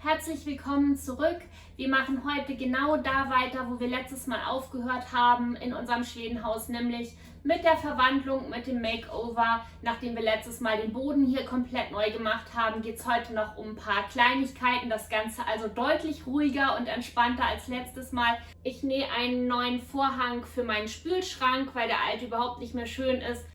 Herzlich willkommen zurück. Wir machen heute genau da weiter, wo wir letztes Mal aufgehört haben in unserem Schwedenhaus, nämlich mit der Verwandlung, mit dem Makeover. Nachdem wir letztes Mal den Boden hier komplett neu gemacht haben, geht es heute noch um ein paar Kleinigkeiten. Das Ganze also deutlich ruhiger und entspannter als letztes Mal. Ich nähe einen neuen Vorhang für meinen Spülschrank, weil der alte überhaupt nicht mehr schön ist.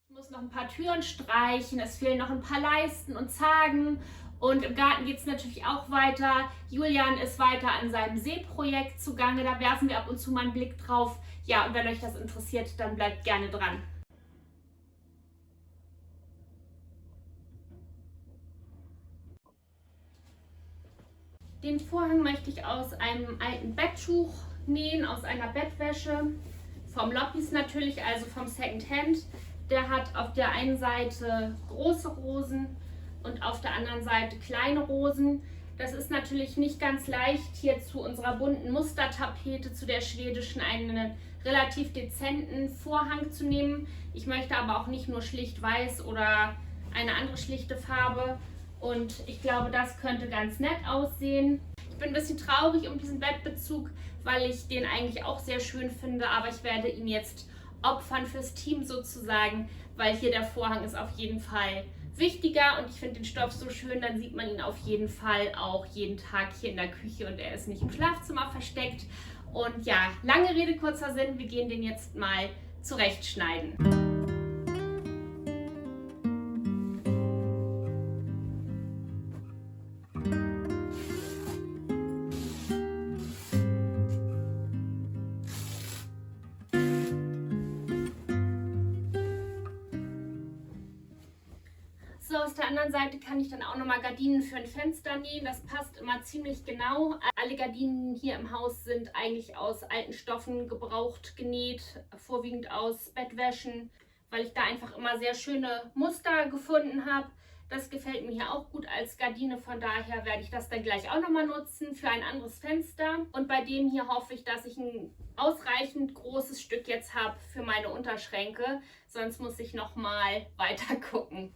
Ich muss noch ein paar Türen streichen, es fehlen noch ein paar Leisten und Zargen. Und im Garten geht es natürlich auch weiter. Julian ist weiter an seinem Seeprojekt zugange. Da werfen wir ab und zu mal einen Blick drauf. Ja, und wenn euch das interessiert, dann bleibt gerne dran. Den Vorhang möchte ich aus einem alten Betttuch nähen, aus einer Bettwäsche. Vom Loppis natürlich, also vom Secondhand. Der hat auf der einen Seite große Rosen und auf der anderen Seite kleine Rosen. Das ist natürlich nicht ganz leicht, hier zu unserer bunten Mustertapete, zu der schwedischen, einen relativ dezenten Vorhang zu nehmen. Ich möchte aber auch nicht nur schlicht weiß oder eine andere schlichte Farbe. Und ich glaube, das könnte ganz nett aussehen. Ich bin ein bisschen traurig um diesen Bettbezug, weil ich den eigentlich auch sehr schön finde. Aber ich werde ihn jetzt opfern fürs Team sozusagen, weil hier der Vorhang ist auf jeden Fall wichtiger und ich finde den Stoff so schön, dann sieht man ihn auf jeden Fall auch jeden Tag hier in der Küche und er ist nicht im Schlafzimmer versteckt. Und ja, lange Rede, kurzer Sinn, wir gehen den jetzt mal zurechtschneiden. So, aus der anderen Seite kann ich dann auch nochmal Gardinen für ein Fenster nähen. Das passt immer ziemlich genau. Alle Gardinen hier im Haus sind eigentlich aus alten Stoffen gebraucht genäht, vorwiegend aus Bettwäschen, weil ich da einfach immer sehr schöne Muster gefunden habe. Das gefällt mir hier auch gut als Gardine, von daher werde ich das dann gleich auch nochmal nutzen für ein anderes Fenster. Und bei dem hier hoffe ich, dass ich ein ausreichend großes Stück jetzt habe für meine Unterschränke, sonst muss ich nochmal weiter gucken.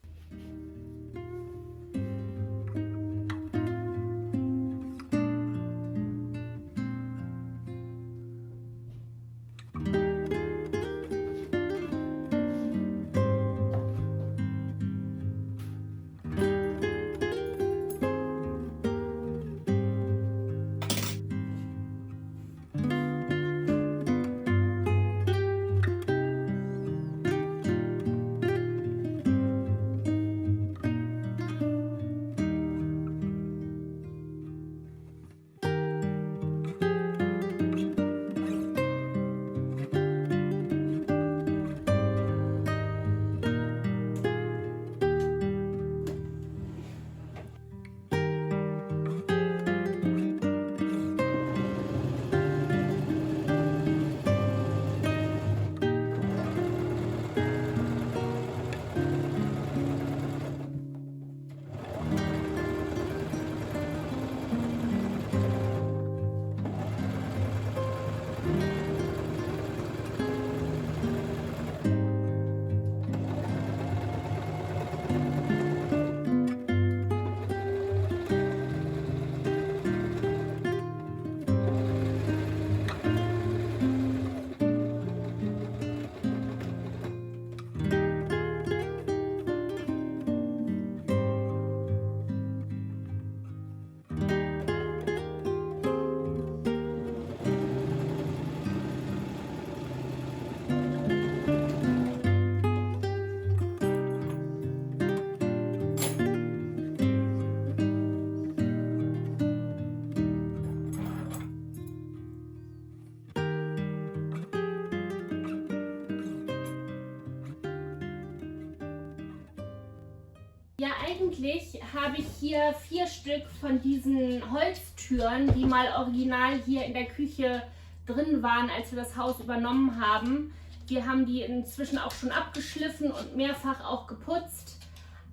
Ja, eigentlich habe ich hier 4 Stück von diesen Holztüren, die mal original hier in der Küche drin waren, als wir das Haus übernommen haben. Wir haben die inzwischen auch schon abgeschliffen und mehrfach auch geputzt,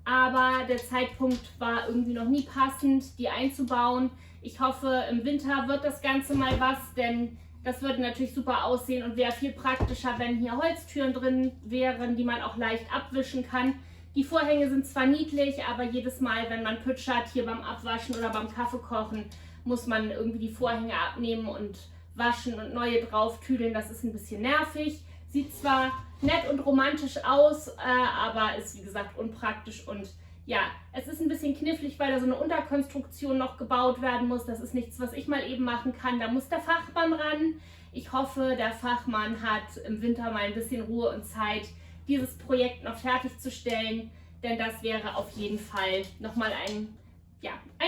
aber der Zeitpunkt war irgendwie noch nie passend, die einzubauen. Ich hoffe, im Winter wird das Ganze mal was, denn das würde natürlich super aussehen und wäre viel praktischer, wenn hier Holztüren drin wären, die man auch leicht abwischen kann. Die Vorhänge sind zwar niedlich, aber jedes Mal, wenn man pütschert, hier beim Abwaschen oder beim Kaffeekochen, muss man irgendwie die Vorhänge abnehmen und waschen und neue drauf tüdeln. Das ist ein bisschen nervig. Sieht zwar nett und romantisch aus, aber ist wie gesagt unpraktisch und ja, es ist ein bisschen knifflig, weil da so eine Unterkonstruktion noch gebaut werden muss. Das ist nichts, was ich mal eben machen kann. Da muss der Fachmann ran. Ich hoffe, der Fachmann hat im Winter mal ein bisschen Ruhe und Zeit, dieses Projekt noch fertigzustellen, denn das wäre auf jeden Fall nochmal ein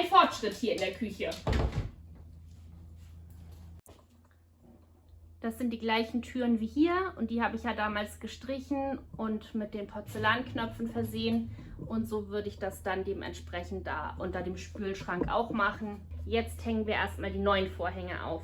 Fortschritt hier in der Küche. Das sind die gleichen Türen wie hier und die habe ich ja damals gestrichen und mit den Porzellanknöpfen versehen und so würde ich das dann dementsprechend da unter dem Spülschrank auch machen. Jetzt hängen wir erstmal die neuen Vorhänge auf.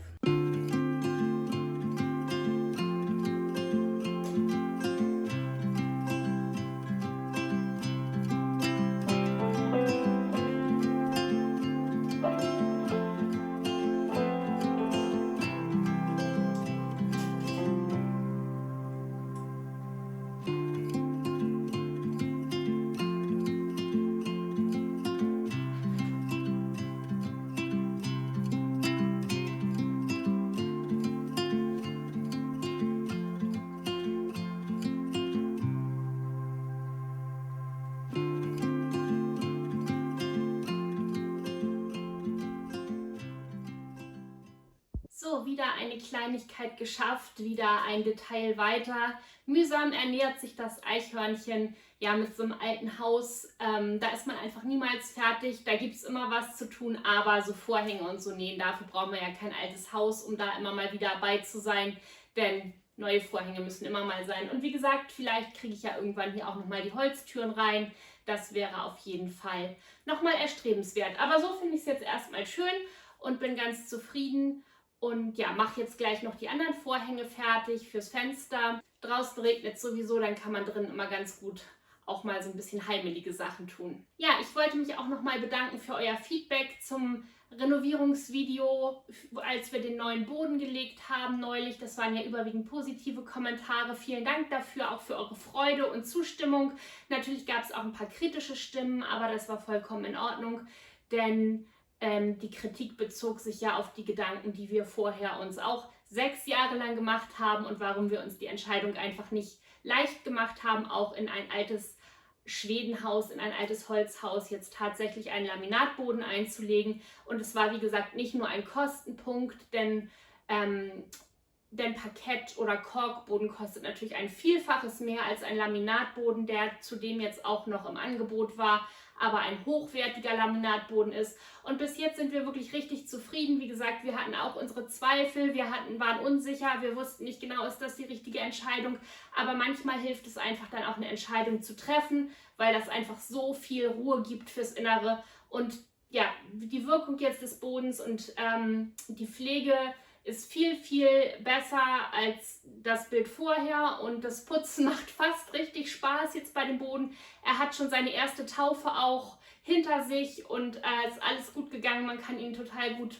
So, wieder eine Kleinigkeit geschafft, wieder ein Detail weiter. Mühsam ernährt sich das Eichhörnchen ja mit so einem alten Haus. Da ist man einfach niemals fertig, da gibt es immer was zu tun, aber so Vorhänge und so nähen, dafür brauchen wir ja kein altes Haus, um da immer mal wieder dabei zu sein, denn neue Vorhänge müssen immer mal sein. Und wie gesagt, vielleicht kriege ich ja irgendwann hier auch nochmal die Holztüren rein. Das wäre auf jeden Fall nochmal erstrebenswert. Aber so finde ich es jetzt erstmal schön und bin ganz zufrieden. Und ja, mache jetzt gleich noch die anderen Vorhänge fertig fürs Fenster. Draußen regnet es sowieso, dann kann man drin immer ganz gut auch mal so ein bisschen heimelige Sachen tun. Ja, ich wollte mich auch nochmal bedanken für euer Feedback zum Renovierungsvideo, als wir den neuen Boden gelegt haben neulich. Das waren ja überwiegend positive Kommentare. Vielen Dank dafür, auch für eure Freude und Zustimmung. Natürlich gab es auch ein paar kritische Stimmen, aber das war vollkommen in Ordnung, denn die Kritik bezog sich ja auf die Gedanken, die wir vorher uns auch 6 Jahre lang gemacht haben und warum wir uns die Entscheidung einfach nicht leicht gemacht haben, auch in ein altes Schwedenhaus, in ein altes Holzhaus jetzt tatsächlich einen Laminatboden einzulegen. Und es war wie gesagt nicht nur ein Kostenpunkt, denn Parkett oder Korkboden kostet natürlich ein Vielfaches mehr als ein Laminatboden, der zudem jetzt auch noch im Angebot war, aber ein hochwertiger Laminatboden ist. Und bis jetzt sind wir wirklich richtig zufrieden. Wie gesagt, wir hatten auch unsere Zweifel, waren unsicher, wir wussten nicht genau, ist das die richtige Entscheidung. Aber manchmal hilft es einfach dann auch eine Entscheidung zu treffen, weil das einfach so viel Ruhe gibt fürs Innere. Und ja, die Wirkung jetzt des Bodens und die Pflege ist viel, viel besser als das Bild vorher und das Putzen macht fast richtig Spaß jetzt bei dem Boden. Er hat schon seine erste Taufe auch hinter sich und ist alles gut gegangen. Man kann ihn total gut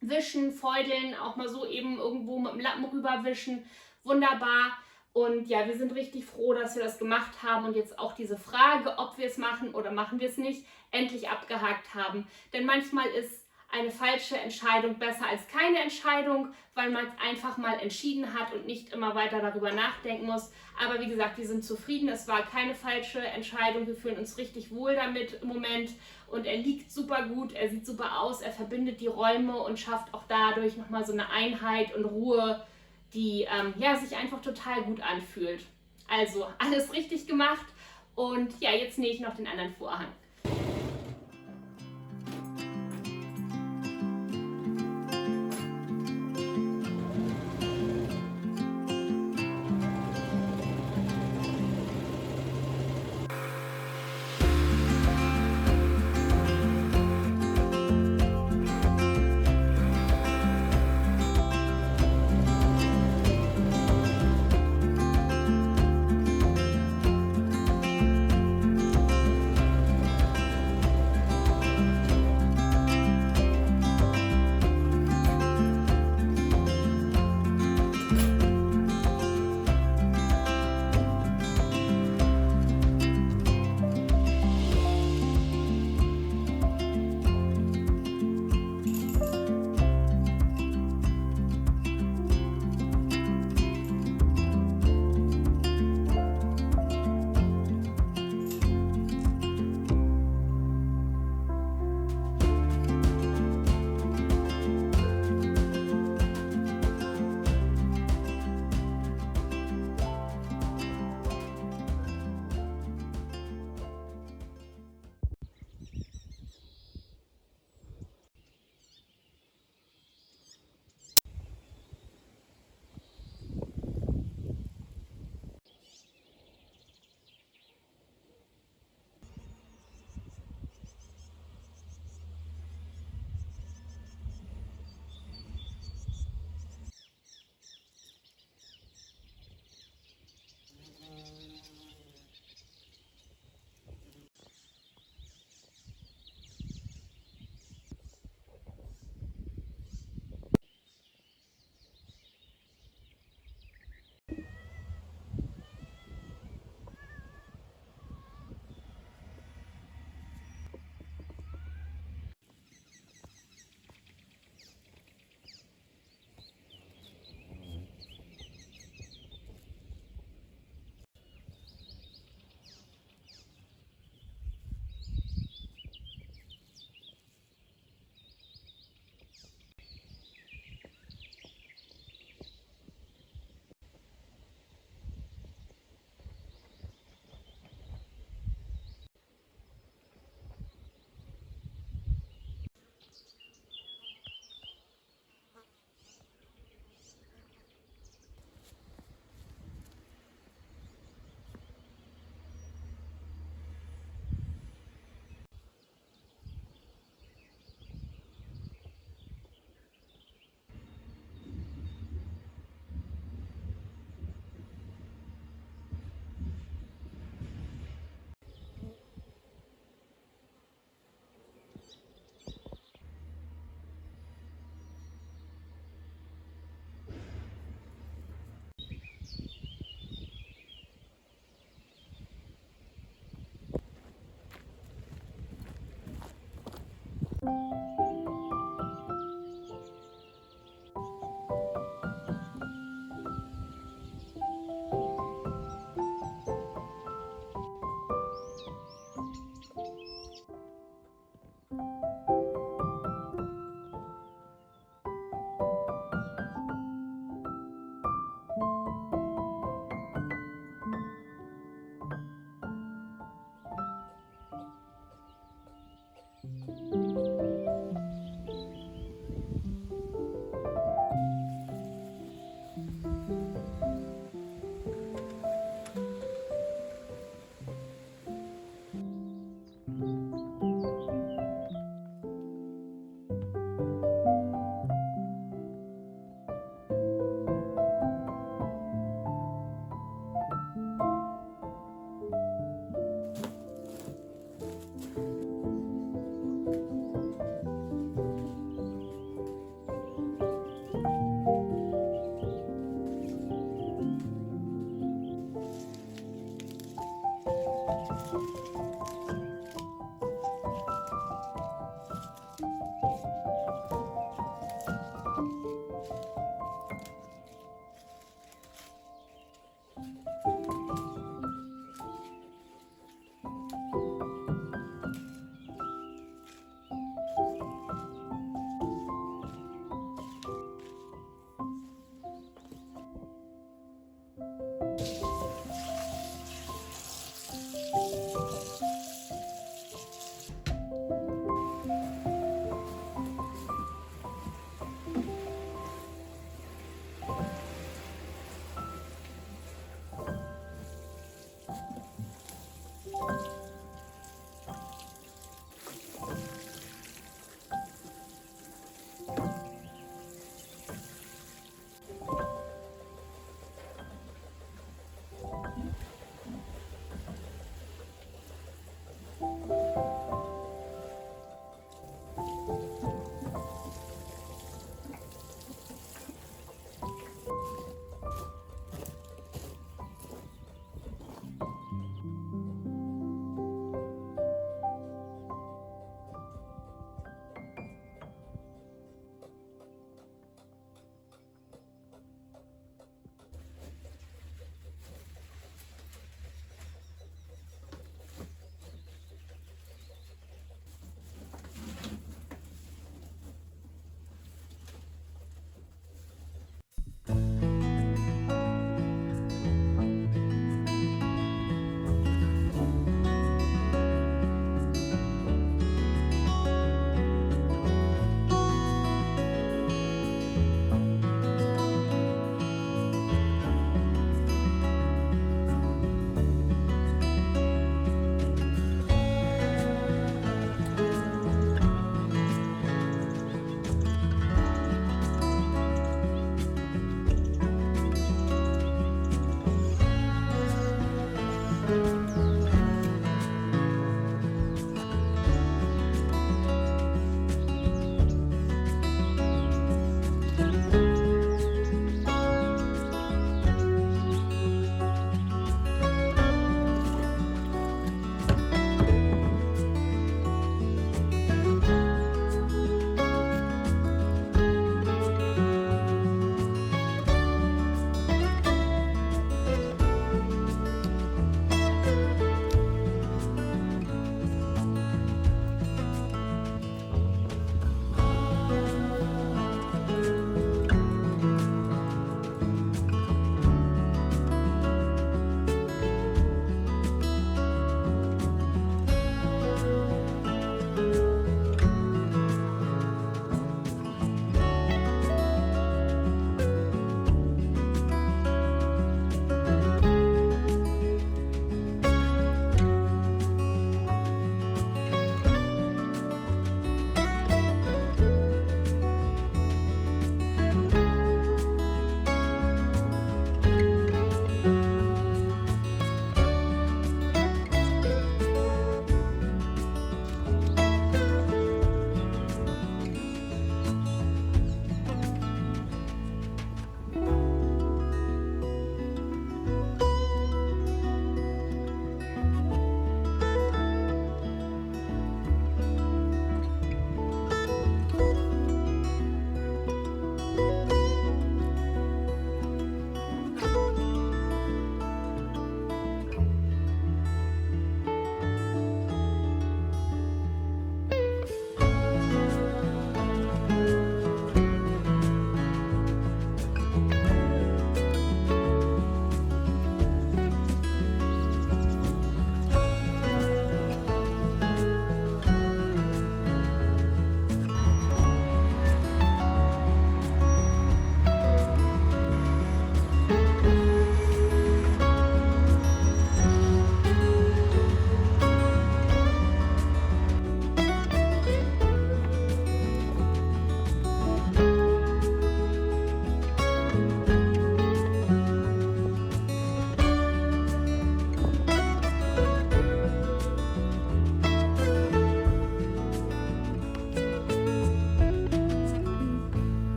wischen, feudeln, auch mal so eben irgendwo mit dem Lappen rüberwischen. Wunderbar. Und ja, wir sind richtig froh, dass wir das gemacht haben und jetzt auch diese Frage, ob wir es machen oder machen wir es nicht, endlich abgehakt haben. Denn manchmal ist eine falsche Entscheidung besser als keine Entscheidung, weil man es einfach mal entschieden hat und nicht immer weiter darüber nachdenken muss. Aber wie gesagt, wir sind zufrieden. Es war keine falsche Entscheidung. Wir fühlen uns richtig wohl damit im Moment und er liegt super gut, er sieht super aus, er verbindet die Räume und schafft auch dadurch nochmal so eine Einheit und Ruhe, die sich einfach total gut anfühlt. Also alles richtig gemacht und ja, jetzt nähe ich noch den anderen Vorhang.